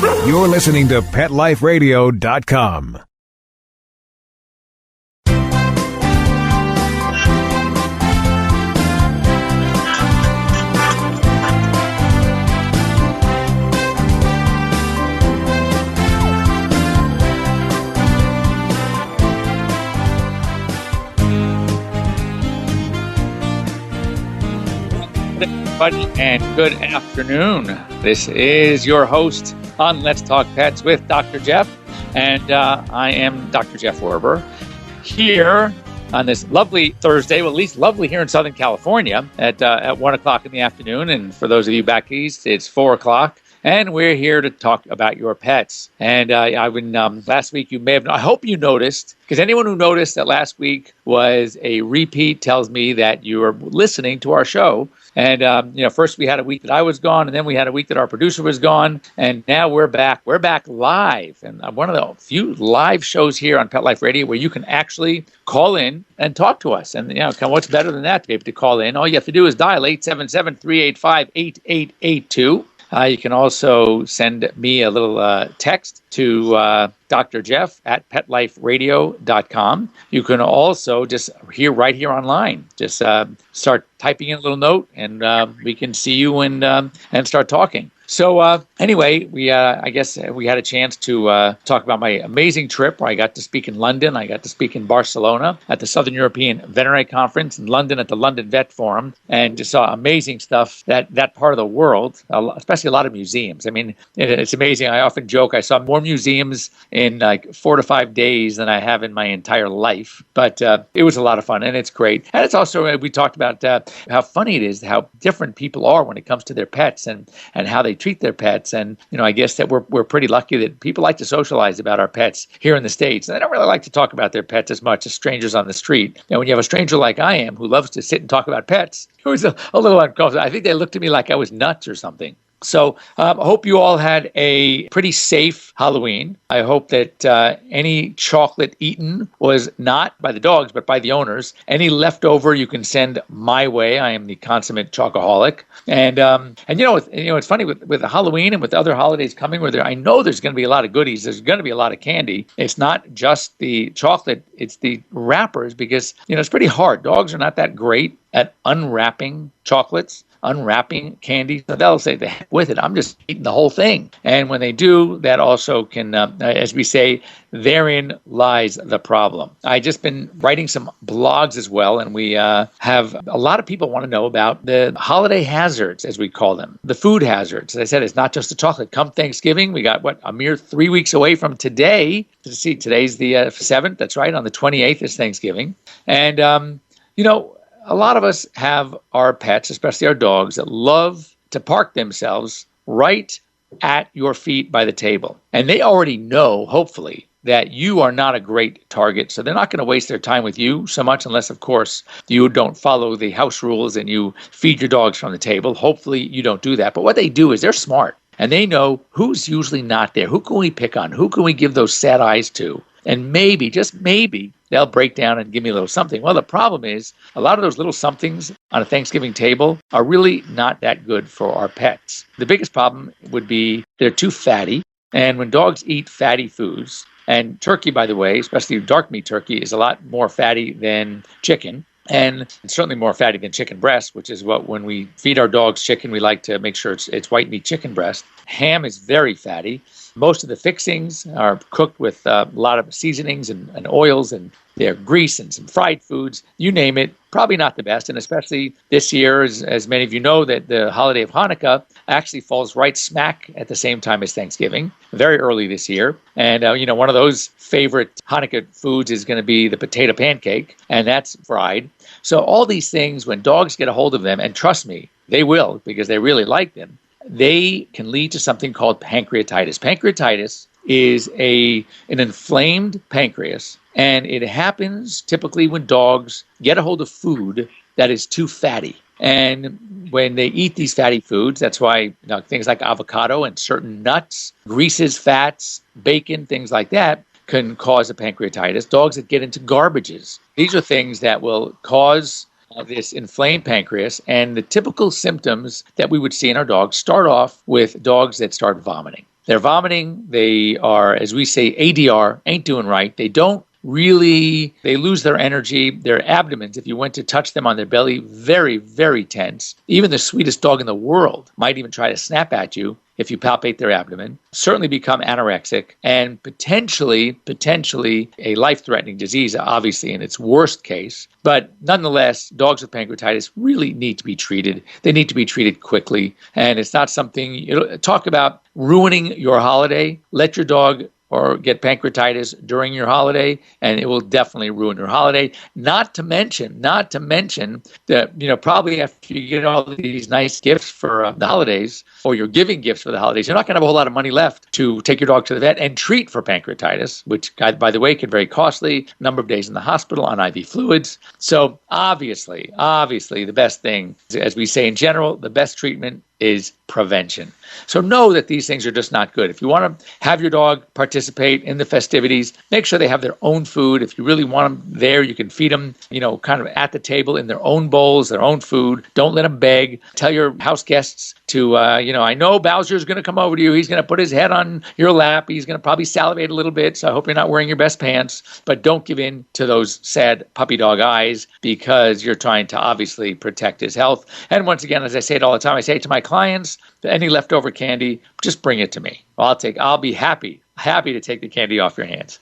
You're listening to PetLifeRadio.com. Everybody, and good afternoon. This is your host on Let's Talk Pets with Dr. Jeff, and I am Dr. Jeff Werber here on this lovely Thursday, well, at least lovely here in Southern California at 1 o'clock in the afternoon, and for those of you back east, it's 4 o'clock. And we're here to talk about your pets. And I've been last week. You may have. I hope you noticed, because anyone who noticed that last week was a repeat tells me that you are listening to our show. And first we had a week that I was gone, and then we had a week that our producer was gone, and now we're back. We're back live, and one of the few live shows here on Pet Life Radio where you can actually call in and talk to us. And what's better than that, to be able to call in? All you have to do is dial 877-385-8882. You can also send me a little text to Dr. Jeff at PetLifeRadio.com. You can also just right here online, just start typing in a little note, and we can see you and start talking. So anyway, I guess we had a chance to talk about my amazing trip where I got to speak in London. I got to speak in Barcelona at the Southern European Veterinary Conference, in London at the London Vet Forum, and just saw amazing stuff that part of the world, especially a lot of museums. I mean, it's amazing. I often joke I saw more museums in like 4 to 5 days than I have in my entire life. But it was a lot of fun, and it's great. And it's also, we talked about how funny it is, how different people are when it comes to their pets and how they treat their pets. And I guess that we're pretty lucky that people like to socialize about our pets here in the States. And they don't really like to talk about their pets as much as strangers on the street. When you have a stranger like I am who loves to sit and talk about pets, it was a little uncomfortable. I think they looked at me like I was nuts or something. So I hope you all had a pretty safe Halloween. I hope that any chocolate eaten was not by the dogs, but by the owners. Any leftover you can send my way. I am the consummate chocoholic. And it's funny with Halloween and with other holidays coming, I know there's going to be a lot of goodies. There's going to be a lot of candy. It's not just the chocolate. It's the wrappers, because it's pretty hard. Dogs are not that great at unwrapping chocolates, unwrapping candy. So they'll say, the heck with it, I'm just eating the whole thing. And when they do, that also can, as we say, therein lies the problem. I just been writing some blogs as well, and we have a lot of people want to know about the holiday hazards, as we call them, the food hazards. As I said, it's not just the chocolate. Come Thanksgiving, we got, a mere 3 weeks away from today. See, today's the 7th. That's right. On the 28th is Thanksgiving. And, a lot of us have our pets, especially our dogs, that love to park themselves right at your feet by the table. And they already know, hopefully, that you are not a great target. So they're not going to waste their time with you so much, unless, of course, you don't follow the house rules and you feed your dogs from the table. Hopefully you don't do that. But what they do is they're smart, and they know who's usually not there. Who can we pick on? Who can we give those sad eyes to? And maybe, just maybe, they'll break down and give me a little something. Well, the problem is a lot of those little somethings on a Thanksgiving table are really not that good for our pets. The biggest problem would be they're too fatty. And when dogs eat fatty foods, and turkey, by the way, especially dark meat turkey, is a lot more fatty than chicken. And it's certainly more fatty than chicken breast, which is what, when we feed our dogs chicken, we like to make sure it's white meat chicken breast. Ham is very fatty. Most of the fixings are cooked with a lot of seasonings and oils, and they're grease and some fried foods. You name it, probably not the best. And especially this year, as many of you know, that the holiday of Hanukkah actually falls right smack at the same time as Thanksgiving, very early this year. And, one of those favorite Hanukkah foods is going to be the potato pancake, and that's fried. So all these things, when dogs get a hold of them, and trust me, they will, because they really like them, they can lead to something called pancreatitis. Pancreatitis is an inflamed pancreas, and it happens typically when dogs get a hold of food that is too fatty. And when they eat these fatty foods, that's why things like avocado and certain nuts, greases, fats, bacon, things like that can cause a pancreatitis. Dogs that get into garbages, these are things that will cause this inflamed pancreas. And the typical symptoms that we would see in our dogs start off with dogs that start vomiting. They're vomiting. They are, as we say, ADR, ain't doing right. They don't really, they lose their energy. Their abdomens, if you went to touch them on their belly, very, very tense. Even the sweetest dog in the world might even try to snap at you if you palpate their abdomen, certainly become anorexic, and potentially a life-threatening disease, obviously in its worst case. But nonetheless, dogs with pancreatitis really need to be treated. They need to be treated quickly. And it's not something, talk about ruining your holiday. Let your dog or get pancreatitis during your holiday, and it will definitely ruin your holiday. Not to mention that, probably after you get all these nice gifts for the holidays, or you're giving gifts for the holidays, you're not going to have a whole lot of money left to take your dog to the vet and treat for pancreatitis, which, by the way, can be very costly, number of days in the hospital on IV fluids. So obviously, the best thing, as we say in general, the best treatment is prevention. So know that these things are just not good. If you want to have your dog participate in the festivities, make sure they have their own food. If you really want them there, you can feed them, kind of at the table in their own bowls, their own food. Don't let them beg. Tell your house guests to, I know Bowser's going to come over to you. He's going to put his head on your lap. He's going to probably salivate a little bit. So I hope you're not wearing your best pants. But don't give in to those sad puppy dog eyes, because you're trying to obviously protect his health. And once again, as I say it all the time, I say it to my clients, any leftover candy, just bring it to me. I'll be happy to take the candy off your hands.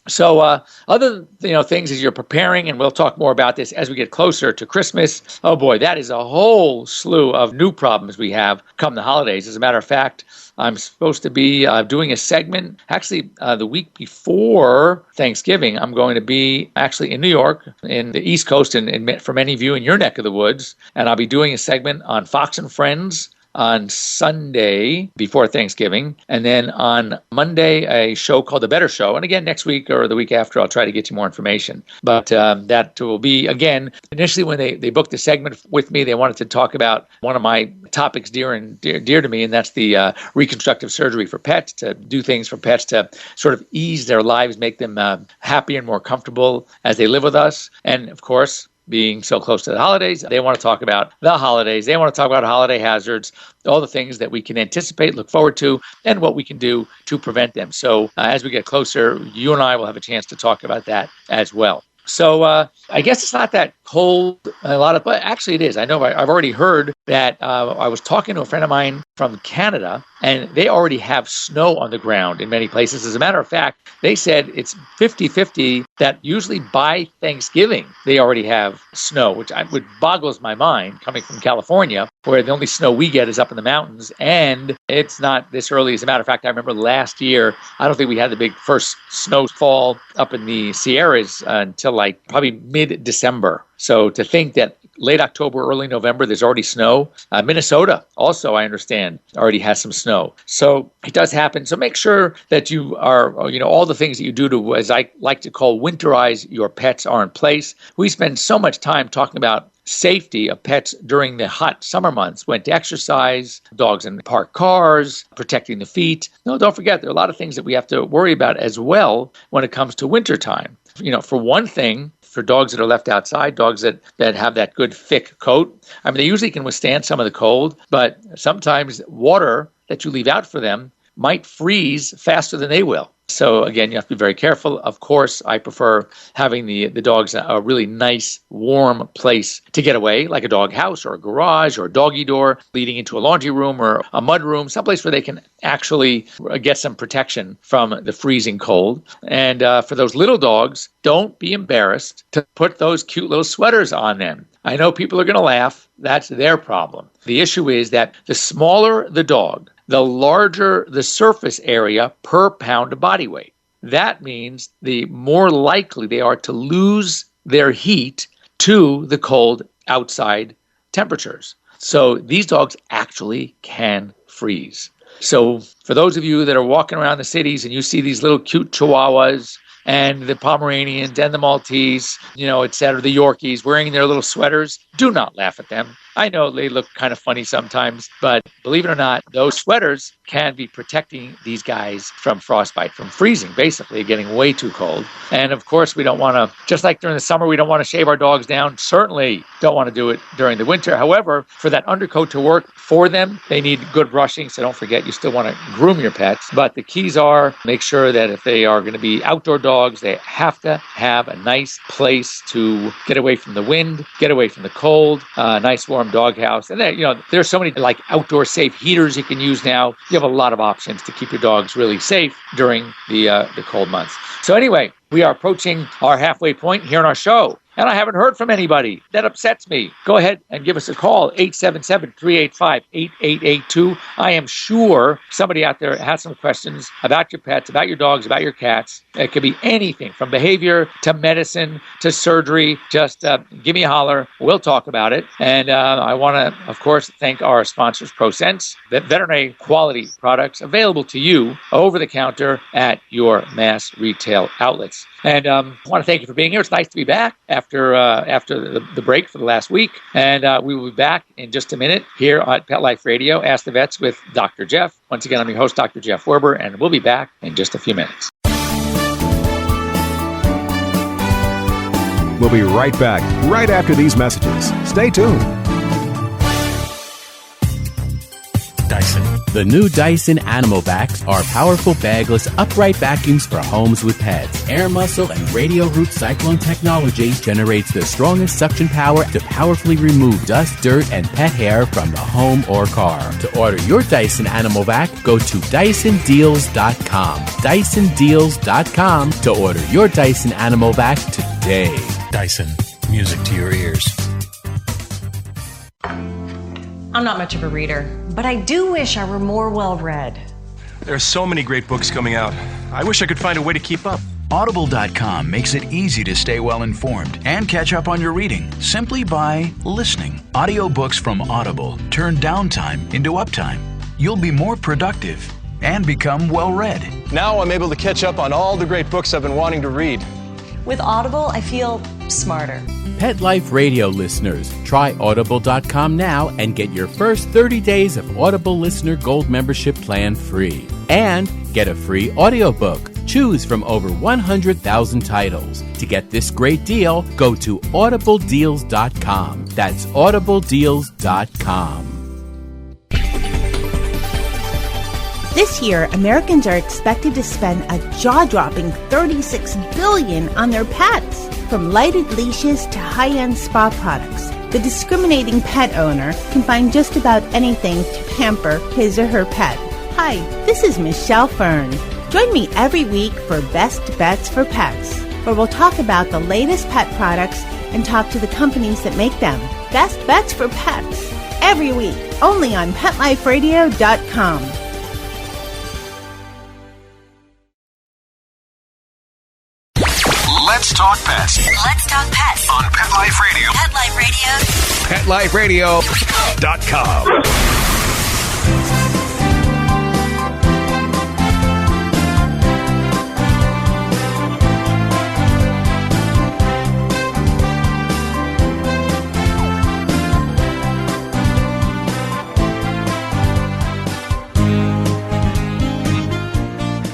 So other things as you're preparing, and we'll talk more about this as we get closer to Christmas. Oh boy, that is a whole slew of new problems we have come the holidays. As a matter of fact, I'm supposed to be doing a segment, actually the week before Thanksgiving. I'm going to be actually in New York, in the East Coast, and for many of you in your neck of the woods. And I'll be doing a segment on Fox and Friends on Sunday before Thanksgiving, and then on Monday a show called The Better Show. And again, next week or the week after, I'll try to get you more information. But that will be, again, initially when they booked the segment with me, they wanted to talk about one of my topics dear to me, and that's the reconstructive surgery for pets, to do things for pets to sort of ease their lives, make them happier and more comfortable as they live with us. And of course, being so close to the holidays, they want to talk about the holidays. They want to talk about holiday hazards, all the things that we can anticipate, look forward to, and what we can do to prevent them. So as we get closer, you and I will have a chance to talk about that as well. So I guess it's not that cold, but actually it is. I know I've already heard that I was talking to a friend of mine from Canada, and they already have snow on the ground in many places. As a matter of fact, they said it's 50-50 that usually by Thanksgiving they already have snow, which boggles my mind coming from California, where the only snow we get is up in the mountains, and it's not this early. As a matter of fact, I remember last year, I don't think we had the big first snowfall up in the Sierras until like probably mid-December. So to think that late October, early November, there's already snow. Minnesota also, I understand, already has some snow. So it does happen. So make sure that you are, all the things that you do to, as I like to call, winterize your pets are in place. We spend so much time talking about safety of pets during the hot summer months, when to exercise, dogs in parked cars, protecting the feet. No, don't forget, there are a lot of things that we have to worry about as well when it comes to wintertime. For one thing, for dogs that are left outside, dogs that have that good thick coat, I mean, they usually can withstand some of the cold, but sometimes water that you leave out for them might freeze faster than they will. So again, you have to be very careful. Of course, I prefer having the dogs a really nice, warm place to get away, like a dog house or a garage or a doggy door leading into a laundry room or a mud room, someplace where they can actually get some protection from the freezing cold. And for those little dogs, don't be embarrassed to put those cute little sweaters on them. I know people are going to laugh. That's their problem. The issue is that the smaller the dog, the larger the surface area per pound of body weight. That means the more likely they are to lose their heat to the cold outside temperatures. So these dogs actually can freeze. So for those of you that are walking around the cities and you see these little cute Chihuahuas and the Pomeranians and the Maltese, et cetera, the Yorkies wearing their little sweaters, do not laugh at them. I know they look kind of funny sometimes, but believe it or not, those sweaters can be protecting these guys from frostbite, from freezing, basically getting way too cold. And of course, we don't want to, just like during the summer, we don't want to shave our dogs down. Certainly don't want to do it during the winter. However, for that undercoat to work for them, they need good brushing. So don't forget, you still want to groom your pets. But the keys are make sure that if they are going to be outdoor dogs, they have to have a nice place to get away from the wind, get away from the cold, a nice warm doghouse. And then, there's so many like outdoor safe heaters you can use now. You have a lot of options to keep your dogs really safe during the cold months. So anyway, we are approaching our halfway point here on our show. And I haven't heard from anybody. That upsets me. Go ahead and give us a call, 877-385-8882. I am sure somebody out there has some questions about your pets, about your dogs, about your cats. It could be anything from behavior to medicine to surgery. Just give me a holler. We'll talk about it. And I want to, of course, thank our sponsors, ProSense, veterinary quality products available to you over the counter at your mass retail outlets. And I want to thank you for being here. It's nice to be back after the break for the last week. And we will be back in just a minute here at Pet Life Radio, Ask the Vets with Dr. Jeff. Once again, I'm your host, Dr. Jeff Werber, and we'll be back in just a few minutes. We'll be right back, right after these messages. Stay tuned. Dyson. The new Dyson Animal Vacs are powerful bagless upright vacuums for homes with pets. Air muscle and radio root cyclone technology generates the strongest suction power to powerfully remove dust, dirt, and pet hair from the home or car. To order your Dyson Animal Vac, go to DysonDeals.com. DysonDeals.com to order your Dyson Animal Vac today. Dyson. Music to your ears. I'm not much of a reader, but I do wish I were more well-read. There are so many great books coming out. I wish I could find a way to keep up. Audible.com makes it easy to stay well-informed and catch up on your reading simply by listening. Audiobooks from Audible turn downtime into uptime. You'll be more productive and become well-read. Now I'm able to catch up on all the great books I've been wanting to read. With Audible, I feel smarter. Pet Life Radio listeners, try Audible.com now and get your first 30 days of Audible Listener Gold membership plan free. And get a free audiobook. Choose from over 100,000 titles. To get this great deal, go to audibledeals.com. That's audibledeals.com. This year, Americans are expected to spend a jaw-dropping $36 billion on their pets. From lighted leashes to high-end spa products, the discriminating pet owner can find just about anything to pamper his or her pet. Hi, this is Michelle Fern. Join me every week for Best Bets for Pets, where we'll talk about the latest pet products and talk to the companies that make them. Best Bets for Pets, every week, only on PetLifeRadio.com. Let's talk pets. Let's talk pets On Pet Life Radio. Pet Life Radio. PetLifeRadio.com.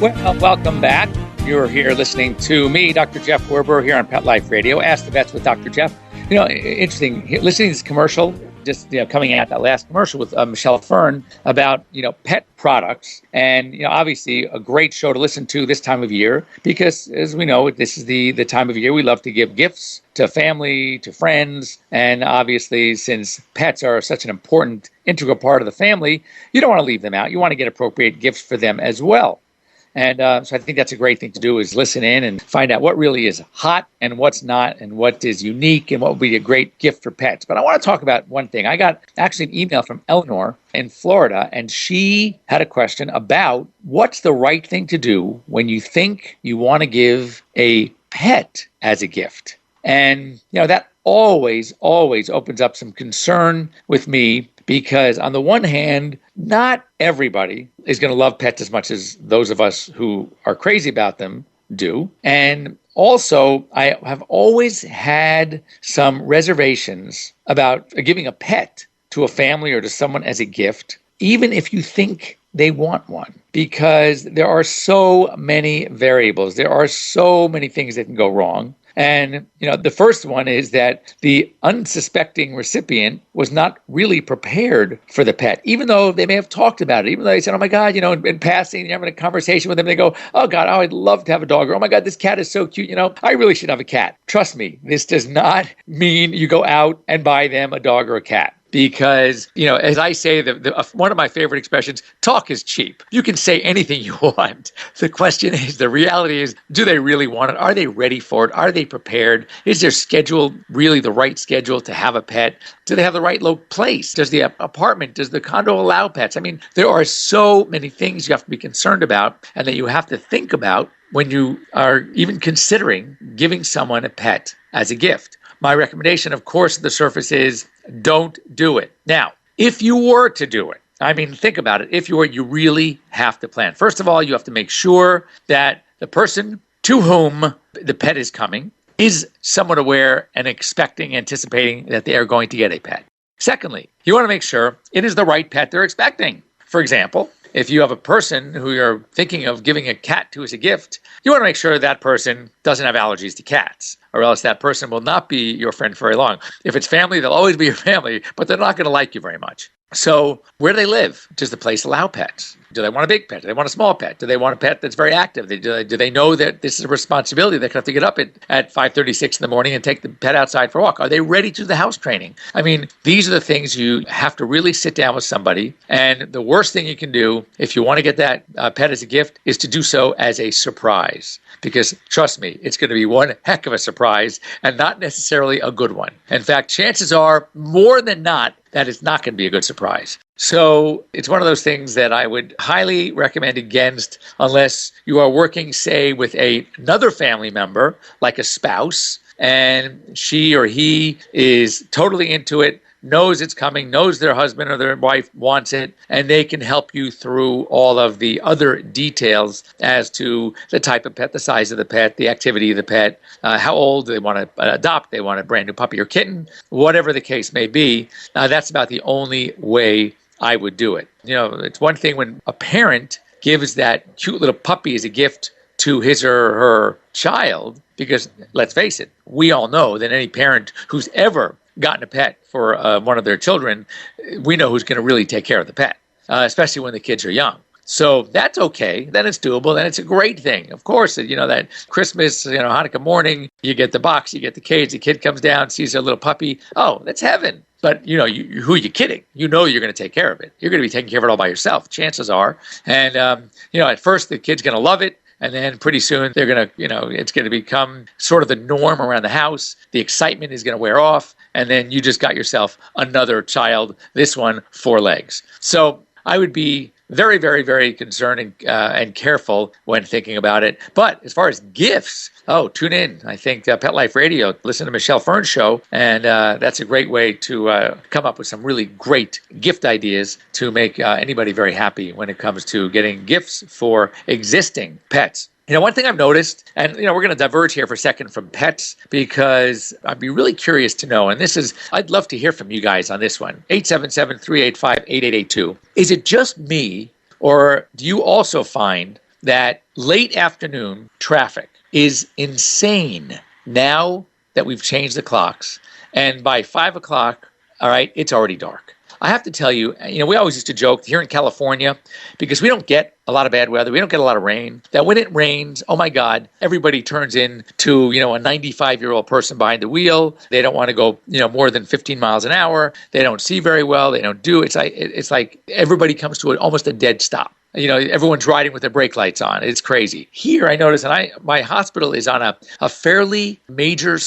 Well, welcome back. You're here listening to me, Dr. Jeff Werber, here on Pet Life Radio. Ask the Vets with Dr. Jeff. Interesting, listening to this commercial, just coming at that last commercial with Michelle Fern about, pet products. And, obviously a great show to listen to this time of year because, as we know, this is the time of year we love to give gifts to family, to friends. And obviously, since pets are such an important, integral part of the family, you don't want to leave them out. You want to get appropriate gifts for them as well. And so I think that's a great thing to do is listen in and find out what really is hot and what's not and what is unique and what would be a great gift for pets. But I want to talk about one thing. I got actually an email from Eleanor in Florida, and she had a question about what's the right thing to do when you think you want to give a pet as a gift. And, that always opens up some concern with me because on the one hand, not everybody is going to love pets as much as those of us who are crazy about them do. And also, I have always had some reservations about giving a pet to a family or to someone as a gift, even if you think they want one, because there are so many variables. There are so many things that can go wrong. And, the first one is that the unsuspecting recipient was not really prepared for the pet, even though they may have talked about it, even though they said, oh my God, in passing, you're having a conversation with them, they go, oh God, I'd love to have a dog. Or, oh my God, this cat is so cute. I really should have a cat. Trust me, this does not mean you go out and buy them a dog or a cat. Because, as I say, one of my favorite expressions, talk is cheap. You can say anything you want. The question is, the reality is, do they really want it? Are they ready for it? Are they prepared? Is their schedule really the right schedule to have a pet? Do they have the right place? Does the apartment, does the condo allow pets? I mean, there are so many things you have to be concerned about and that you have to think about when you are even considering giving someone a pet as a gift. My recommendation, of course, at the surface is don't do it. Now, if you were to do it, think about it. If you were, you really have to plan. First of all, you have to make sure that the person to whom the pet is coming is somewhat aware and anticipating that they are going to get a pet. Secondly, you want to make sure it is the right pet they're expecting. For example, if you have a person who you're thinking of giving a cat to as a gift, you want to make sure that person doesn't have allergies to cats, or else that person will not be your friend for very long. If it's family, they'll always be your family, but they're not going to like you very much. So where do they live? Does the place allow pets? Do they want a big pet? Do they want a small pet? Do they want a pet that's very active? Do they know that this is a responsibility? They have to get up at 5:36 in the morning and take the pet outside for a walk. Are they ready to do the house training? These are the things you have to really sit down with somebody. And the worst thing you can do if you want to get that pet as a gift is to do so as a surprise. Because trust me, it's going to be one heck of a surprise and not necessarily a good one. In fact, chances are more than not that it's not going to be a good surprise. So it's one of those things that I would highly recommend against unless you are working, say, with another family member, like a spouse, and she or he is totally into it, knows it's coming, knows their husband or their wife wants it, and they can help you through all of the other details as to the type of pet, the size of the pet, the activity of the pet, how old they want to adopt, they want a brand new puppy or kitten, whatever the case may be. That's about the only way I would do it. It's one thing when a parent gives that cute little puppy as a gift to his or her child, because let's face it, we all know that any parent who's ever gotten a pet for one of their children, we know who's going to really take care of the pet, especially when the kids are young. So that's okay. Then it's doable. Then it's a great thing. Of course, that Christmas, Hanukkah morning, you get the box, you get the cage, the kid comes down, sees a little puppy. Oh, that's heaven. But, who are you kidding? You're going to take care of it. You're going to be taking care of it all by yourself, chances are. And, at first the kid's going to love it. And then pretty soon they're going to, it's going to become sort of the norm around the house. The excitement is going to wear off. And then you just got yourself another child, this one 4 legs. So I would be very, very, very concerned and careful when thinking about it. But as far as gifts, tune in. I think Pet Life Radio, listen to Michelle Fern's show, and that's a great way to come up with some really great gift ideas to make anybody very happy when it comes to getting gifts for existing pets. One thing I've noticed, and we're going to diverge here for a second from pets because I'd be really curious to know, and I'd love to hear from you guys on this one, 877-385-8882. Is it just me, or do you also find that late afternoon traffic is insane now that we've changed the clocks, and by 5 o'clock, all right, it's already dark? I have to tell you, we always used to joke here in California, because we don't get a lot of bad weather, we don't get a lot of rain, that when it rains, oh my God, everybody turns into, a 95-year-old person behind the wheel. They don't want to go, more than 15 miles an hour. They don't see very well. They don't do, it's like everybody comes to almost a dead stop. Everyone's riding with their brake lights on. It's crazy. Here, I notice, and my hospital is on a fairly major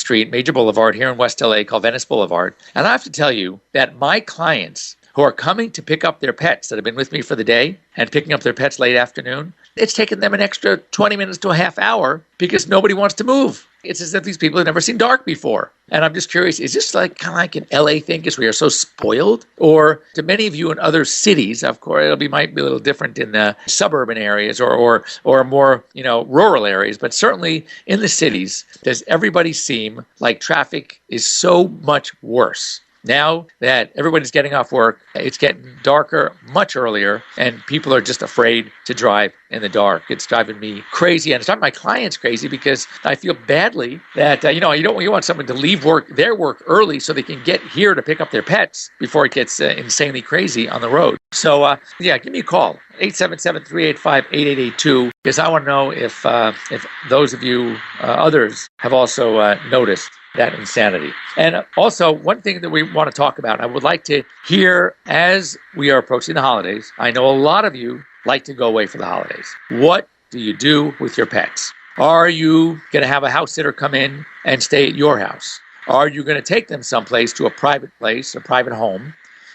boulevard here in West LA called Venice Boulevard. And I have to tell you that my clients who are coming to pick up their pets that have been with me for the day and picking up their pets late afternoon, it's taken them an extra 20 minutes to a half hour because nobody wants to move. It's as if these people have never seen dark before. And I'm just curious, is this kind of like an LA thing because we are so spoiled? Or to many of you in other cities, of course, might be a little different in the suburban areas or more, rural areas, but certainly in the cities, does everybody seem like traffic is so much worse Now that everybody's getting off work, it's getting darker much earlier, and people are just afraid to drive in the dark. It's driving me crazy, and it's driving my clients crazy because I feel badly that, you want someone to leave their work early so they can get here to pick up their pets before it gets insanely crazy on the road. So, give me a call, 877-385-8882, because I want to know if those of you, others, have also noticed that insanity. And also, one thing that we want to talk about, I would like to hear as we are approaching the holidays. I know a lot of you like to go away for the holidays. What do you do with your pets? Are you going to have a house sitter come in and stay at your house? Are you going to take them someplace to a private place, a private home,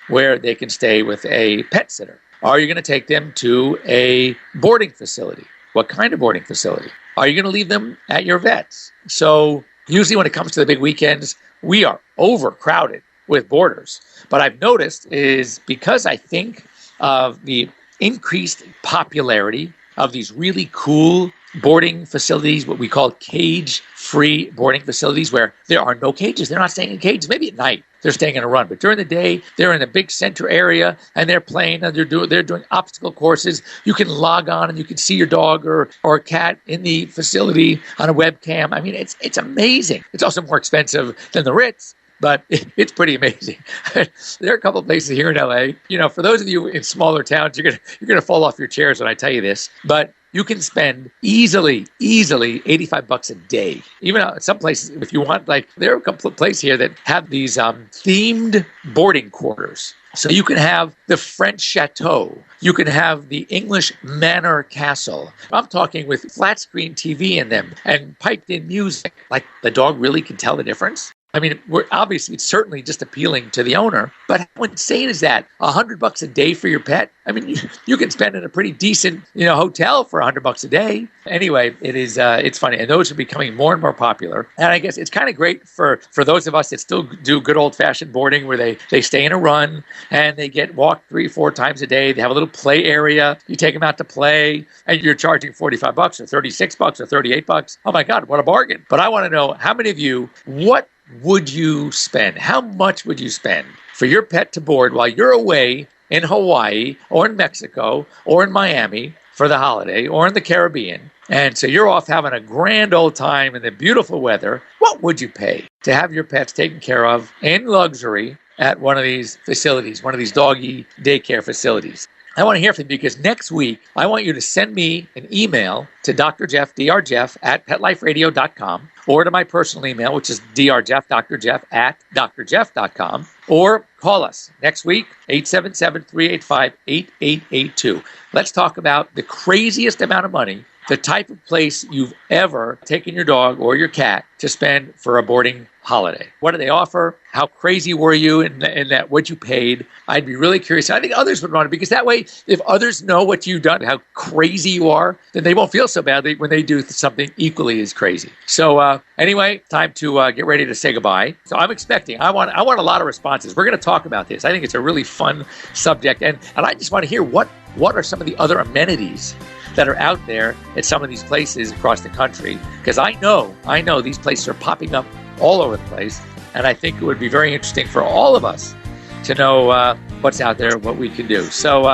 where they can stay with a pet sitter? Are you going to take them to a boarding facility? What kind of boarding facility? Are you going to leave them at your vet's? So usually when it comes to the big weekends, we are overcrowded with boarders. But I've noticed is because I think of the increased popularity of these really cool boarding facilities, what we call cage-free boarding facilities, where there are no cages. They're not staying in cages. Maybe at night they're staying in a run, but during the day they're in a big center area and they're playing. And they're doing obstacle courses. You can log on and you can see your dog or a cat in the facility on a webcam. I mean, it's amazing. It's also more expensive than the Ritz, but it's pretty amazing. There are a couple of places here in LA. For those of you in smaller towns, you're gonna fall off your chairs when I tell you this, but you can spend easily $85 a day. Even some places, if you want, there are a couple of places here that have these themed boarding quarters. So you can have the French chateau. You can have the English manor castle. I'm talking with flat screen TV in them and piped in music. Like the dog really can tell the difference. I mean, it's certainly just appealing to the owner, but how insane is that? $100 a day for your pet? I mean, you can spend in a pretty decent, hotel for $100 a day. Anyway, it's funny, and those are becoming more and more popular. And I guess it's kind of great for those of us that still do good old-fashioned boarding, where they stay in a run and they get walked 3-4 times a day. They have a little play area. You take them out to play, and you're charging $45 or $36 or $38. Oh my God, what a bargain! But I want to know, how many of you, what would you spend? How much would you spend for your pet to board while you're away in Hawaii or in Mexico or in Miami for the holiday or in the Caribbean? And so you're off having a grand old time in the beautiful weather. What would you pay to have your pets taken care of in luxury at one of these facilities, one of these doggy daycare facilities? I want to hear from you, because next week I want you to send me an email to Dr. Jeff, drjeff at PetLifeRadio.com, or to my personal email, which is drjeff, drjeff at drjeff.com, or call us next week, 877-385-8882. Let's talk about the craziest amount of money, the type of place you've ever taken your dog or your cat to spend for a boarding holiday. What do they offer? How crazy were you in that, what you paid? I'd be really curious. I think others would want it, because that way, if others know what you've done, how crazy you are, then they won't feel so badly when they do something equally as crazy. So anyway, time to get ready to say goodbye. So I'm expecting, I want a lot of responses. We're going to talk about this. I think it's a really fun subject. And I just want to hear what are some of the other amenities that are out there at some of these places across the country, because I know these places are popping up all over the place, and I think it would be very interesting for all of us to know what's out there, what we can do. So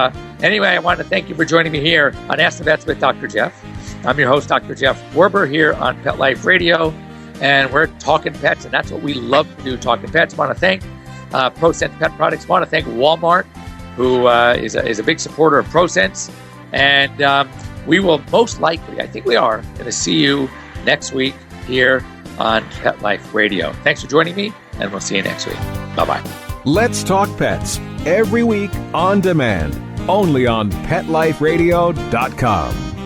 anyway, I want to thank you for joining me here on Ask the Vets with Dr. Jeff. I'm your host, Dr. Jeff Werber, here on Pet Life Radio, and we're talking pets, and that's what we love to do, talking pets. I want to thank ProSense Pet Products. I want to thank Walmart, who is a big supporter of ProSense, and we will most likely, I think we are, going to see you next week here on Pet Life Radio. Thanks for joining me, and we'll see you next week. Bye-bye. Let's Talk Pets, every week on demand, only on PetLifeRadio.com.